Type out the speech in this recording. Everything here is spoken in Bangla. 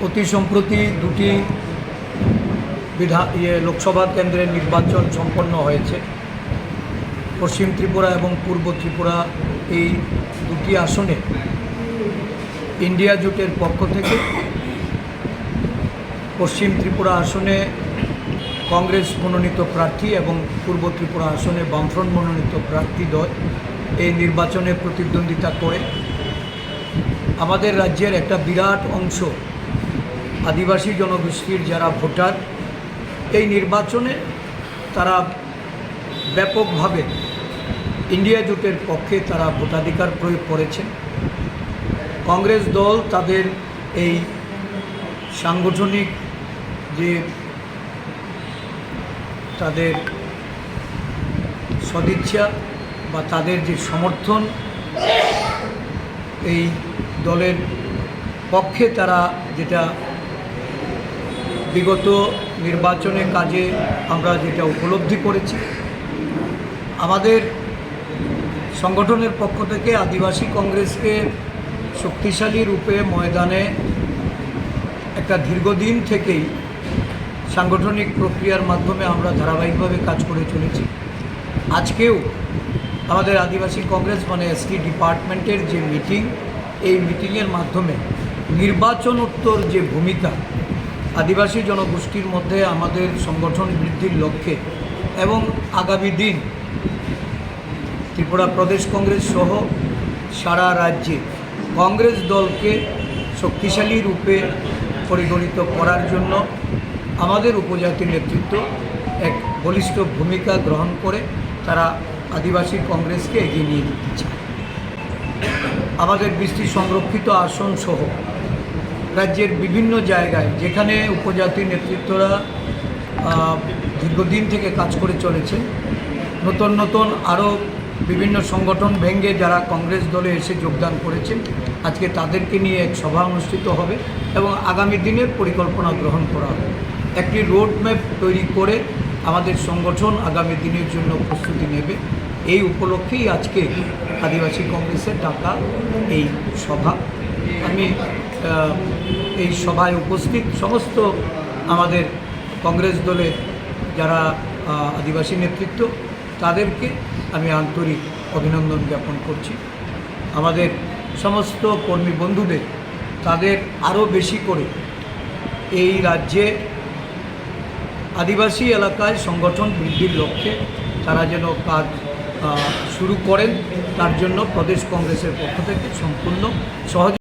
অতি সম্প্রতি দুটি লোকসভা কেন্দ্রের নির্বাচন সম্পন্ন হয়েছে। পশ্চিম ত্রিপুরা এবং পূর্ব ত্রিপুরা এই দুটি আসনে ইন্ডিয়া জোটের পক্ষ থেকে পশ্চিম ত্রিপুরা আসনে কংগ্রেস মনোনীত প্রার্থী এবং পূর্ব ত্রিপুরা আসনে বামফ্রন্ট মনোনীত প্রার্থী দল এই নির্বাচনে প্রতিদ্বন্দ্বিতা করে আমাদের রাজ্যের একটা বিরাট অংশ আদিবাসী জনগোষ্ঠীর যারা ভোটার এই নির্বাচনে তারা ব্যাপকভাবে ইন্ডিয়া জোটের পক্ষে তারা ভোটাধিকার প্রয়োগ করেছেন। কংগ্রেস দল তাদের এই সাংগঠনিক যে তাদের সদিচ্ছা বা তাদের যে সমর্থন এই দলের পক্ষে তারা যেটা বিগত নির্বাচনের কাজে আমরা যেটা উপলব্ধি করেছি, আমাদের সংগঠনের পক্ষ থেকে আদিবাসী কংগ্রেসকে শক্তিশালী রূপে ময়দানে একটা দীর্ঘদিন থেকেই সাংগঠনিক প্রক্রিয়ার মাধ্যমে আমরা ধারাবাহিকভাবে কাজ করে চলেছি। আজকেও আমাদের আদিবাসী কংগ্রেস মানে এসটি ডিপার্টমেন্টের যে মিটিং, এই মিটিংয়ের মাধ্যমে নির্বাচনোত্তর যে ভূমিকা আদিবাসী জনগোষ্ঠীর মধ্যে আমাদের সংগঠন বৃদ্ধির লক্ষ্যে এবং আগামী দিন ত্রিপুরা প্রদেশ কংগ্রেস সহ সারা রাজ্যে কংগ্রেস দলকে শক্তিশালী রূপে পরিগণিত করার জন্য আমাদের উপজাতি নেতৃত্ব এক বলিষ্ঠ ভূমিকা গ্রহণ করে তারা আদিবাসী কংগ্রেসকে এগিয়ে নিয়ে যেতে চায়। আমাদের বৃষ্টি সংরক্ষিত আসন সহ রাজ্যের বিভিন্ন জায়গায় যেখানে উপজাতি নেতৃত্বরা দীর্ঘদিন থেকে কাজ করে চলেছেন, নতুন নতুন আরও বিভিন্ন সংগঠন ভেঙে যারা কংগ্রেস দলে এসে যোগদান করেছেন, আজকে তাদেরকে নিয়ে এক সভা অনুষ্ঠিত হবে এবং আগামী দিনের পরিকল্পনা গ্রহণ করা হবে। একটি রোডম্যাপ তৈরি করে আমাদের সংগঠন আগামী দিনের জন্য প্রস্তুতি নেবে। এই উপলক্ষেই আজকে আদিবাসী কংগ্রেসের ডাকা এই সভা। আমি এই সভায় উপস্থিত সমস্ত আমাদের কংগ্রেস দলে যারা আদিবাসী নেতৃত্ব তাদেরকে আমি আন্তরিক অভিনন্দন জ্ঞাপন করছি। আমাদের সমস্ত কর্মী বন্ধুদের তাদের আরও বেশি করে এই রাজ্যে আদিবাসী এলাকায় সংগঠন বৃদ্ধির লক্ষ্যে তারা যেন কাজ শুরু করেন, তার জন্য প্রদেশ কংগ্রেসের পক্ষ থেকে সম্পূর্ণ সহযোগিতা